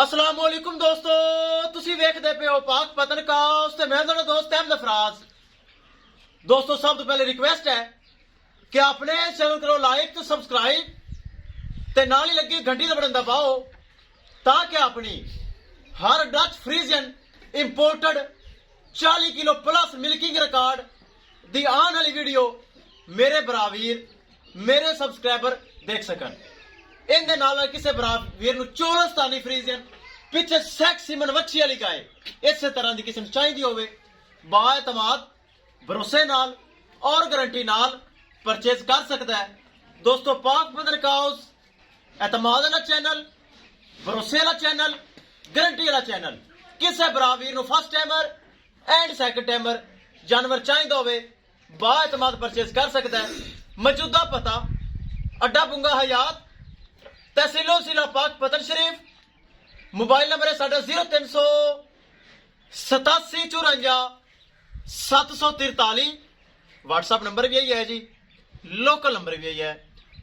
अस्सलाम वालेकुम दोस्तों, तुसी वेखदे पे हो पाक पतनकाउस ते मैं तुहाडा दोस्त अहमद फराज। दोस्तों सब तो पहले रिक्वेस्ट है कि अपने चैनल करो लाइक तो सब्सक्राइब ते नाल ही लगी घंटी दा बटन दबाओ ताकि अपनी हर Dutch Friesian imported 40 kilo plus milking record दी आने वाली वीडियो मेरे बरावीर मेरे सब्सक्राइबर देख सकन। इनके नाल किसी वीर नूं चोलस्तानी फ्रीजियन पिछे सैक्सी मनवच्छी वाली गाय इस तरह की किस्म चाहिए होवे बाएतमाद भरोसे नाल और गारंटी नाल परचेज कर सकता है। दोस्तों पाक पतनकाउस एतमाद वाला चैनल, भरोसे वाला चैनल, गारंटी वाला चैनल। किसी वीर नूं first timer and second timer जानवर चाहिए होवे बाएतमाद परचेज कर सकता है। मौजूदा पता अड्डा बुंगा हयात तहसीलो जिला पाक पतन शरीफ। मोबाइल नंबर है साढ़ा 0387 54 743। व्हाट्सएप नंबर भी यही है जी, लोकल नंबर भी यही है।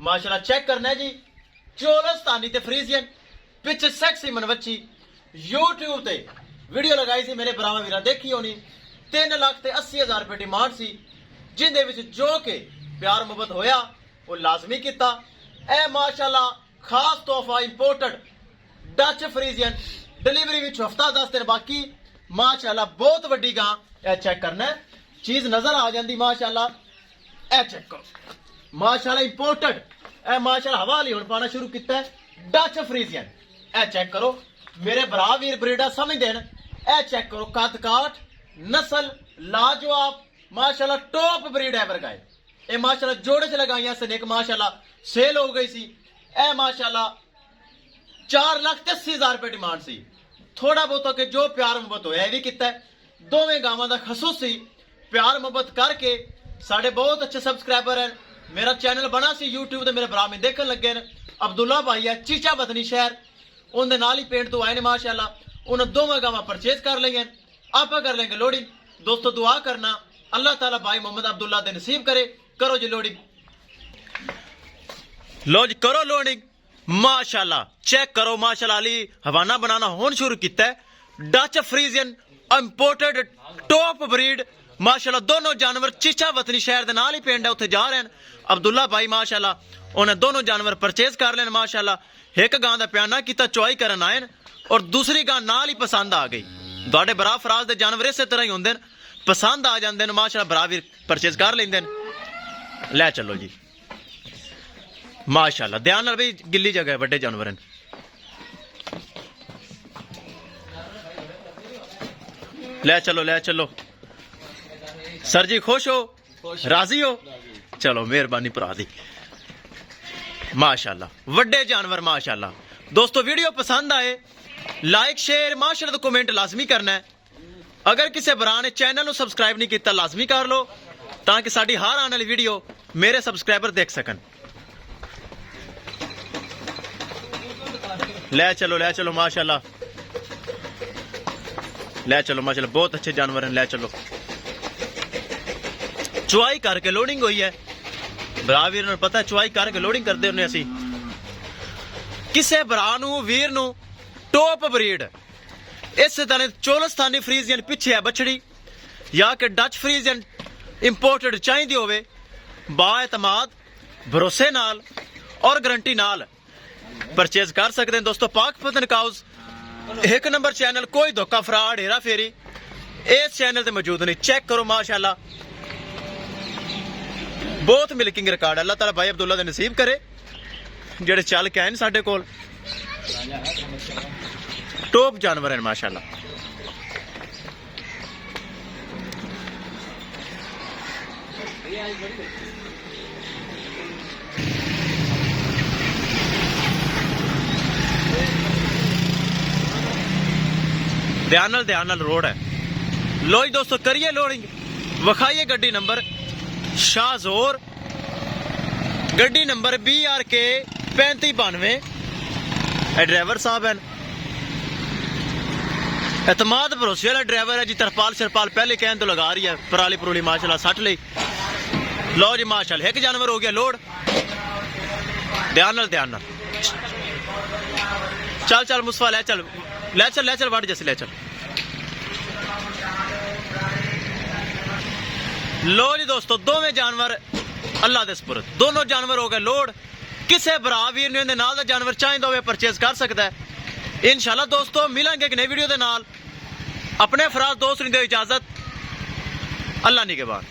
माशाल्लाह चेक करना है जी, चोलस्तानी ते फ्रीजियन पिछ सैक्सी मनवच्छी यूट्यूब ते वीडियो लगाई सी मेरे भरावां वीरां देखी होनी। 3,80,000 रुपए डिमांड सी, जिंदे विच जो के प्यार मुहब्बत होया वो लाजमी किता। ए माशाल्लाह खास तोहफा इंपोर्टेड डच फ्रीजियन डिलीवरी विच हफ्ता 10 दिन बाकी। माशाल्लाह बहुत वड्डी गां। ए चेक करना है, चीज नजर आ जाती माशाल्लाह। ए चेक करो माशाल्लाह इंपोर्टेड। ए माशाल्लाह हवाली हुण पाना शुरू किया है डच फ्रीजियन। ए चेक करो मेरे भरा वीर ब्रीडर समझ देन। ए चेक करो कद काठ नस्ल लाजवाब माशाल्लाह टॉप ब्रीड है गाय। ए माशाल्लाह जोड़े से लगाइया से एक माशाल्लाह सेल हो गई सी। ए माशाल्लाह 4,80,000 रुपए डिमांड सी। थोड़ा बहुत के जो प्यार मुहब्बत होया भी किता है। दोवें गावां दा खसूसी प्यार मुहब्बत करके साढ़े बहुत अच्छे सब्सक्राइबर हैं। मेरा चैनल बना सी यूट्यूब ते मेरे भरा में देखन लगे न। अब्दुल्ला भाई है चीचा बतनी शहर, उनके नाल ही पेंट तो आए ने माशाल्लाह। उन्हें दोवें गावां परचेज कर लेंगे, आप कर लेंगे लोडिंग। दोस्तों दुआ करना अल्लाह ताला भाई मोहम्मद अब्दुल्ला दे नसीब करे। करो जी लोडिंग, लो जी करो लोडिंग। माशाल्लाह चेक करो माशाल्लाह अली हवाना बनाना होन शुरू किया है। Dutch Friesian imported top breed माशाल्लाह। दोनों जानवर चीचा वतनी शहर के नाल ही पिंड है, उत्थे जा रहे हैं अब्दुल्ला भाई माशाल्लाह। उन्हें दोनों जानवर परचेज कर लेन माशाल्लाह। एक गां का प्याना किया चुआई करन आए और दूसरी गां नाल ही पसंद आ गई। तुहाडे बरा फराज के जानवर इस तरह ही होंदे, पसंद आ जाते हैं माशाल्लाह। बरा वीर परचेज कर लेंदे। ले चलो जी माशाल्लाह। ध्यान नाल भाई गिल्ली जगह है, बड़े जानवर हैं। ले चलो ले चलो। सर जी खुश हो, राजी हो? चलो मेहरबानी भरा दी माशाल्लाह। वड्डे जानवर माशाल्लाह। दोस्तों वीडियो पसंद आए लाइक शेयर माशाल्लाह तो कमेंट लाजमी करना है। अगर किसी भरा ने चैनल को सब्सक्राइब नहीं किया लाजमी कर लो ताकि साड़ी हर आने वाली वीडियो मेरे सब्सक्राइबर देख सकन। ले चलो माशाल्लाह। ले चलो माशाल्लाह बहुत अच्छे जानवर हैं। ले चलो चुआई करके लोडिंग हुई है। भरा वीर ने पता चुआई करके लोडिंग करते होने असी। किसी भरा नूं वीर नूं टॉप ब्रीड इस तरह चोलस्तानी फ्रीजियन पिछे है बछड़ी या कि डच फ्रीजियन इंपोर्टेड चाहिए होवे बाएतमाद भरोसे नाल और गारंटी नाल परचेज कर सकते हैं। दोस्तों पाक पतनकाउस एक नंबर चैनल, कोई धोखा फ्रॉड हेरा फेरी इस चैनल ते मौजूद नहीं। चेक करो माशाल्लाह बहुत मिल्किंग रिकॉर्ड। अल्लाह ताला भाई अब्दुल्ला दे नसीब करे जेडे चल के आए साडे कोल। टॉप जानवर हैं माशाल्लाह। ध्यान नाल रोड है। लो जी दोस्तों करिए लोडिंग, विखाइए गड्डी नंबर शाहजोर, गड्डी नंबर BRK 3592। ड्राइवर साहब हैं एतमाद भरोसे वाला ड्राइवर है जी। तरपाल शरपाल पहले कहन तो लगा रही है, पराली परूली माशाल्लाह सट ली। लो जी माशाल्लाह एक जानवर हो गया लोड। ध्यान नाल ਚੱਲ ਚੱਲ ਮੁਸਤਫਾ ਲੈ ਚੱਲ ਵੜ ਜੈਸੇ ਲੈ ਚੱਲ। ਲੋ ਜੀ ਦੋਸਤੋ ਦੋਵੇਂ ਜਾਨਵਰ ਅੱਲਾ ਦੇ ਸਪੁਰਦ, ਦੋਨੋਂ ਜਾਨਵਰ ਹੋ ਗਏ ਲੋਡ। ਕਿਸੇ ਭਰਾ ਵੀਰ ਨੂੰ ਇਹਦੇ ਨਾਲ ਦਾ ਜਾਨਵਰ ਚਾਹੀਦਾ ਹੋਵੇ ਪਰਚੇਸ ਕਰ ਸਕਦਾ ਹੈ। ਇਨਸ਼ਾਅੱਲਾ ਦੋਸਤੋ ਮਿਲਾਂਗੇ ਇੱਕ ਨਈ ਵੀਡੀਓ ਦੇ ਨਾਲ। ਆਪਣੇ ਫਰਾਜ਼ ਦੋਸਤ ਨੂੰ ਦਿਓ ਇਜਾਜ਼ਤ। ਅੱਲਾ ਨਿਗਹਿਬਾਨ।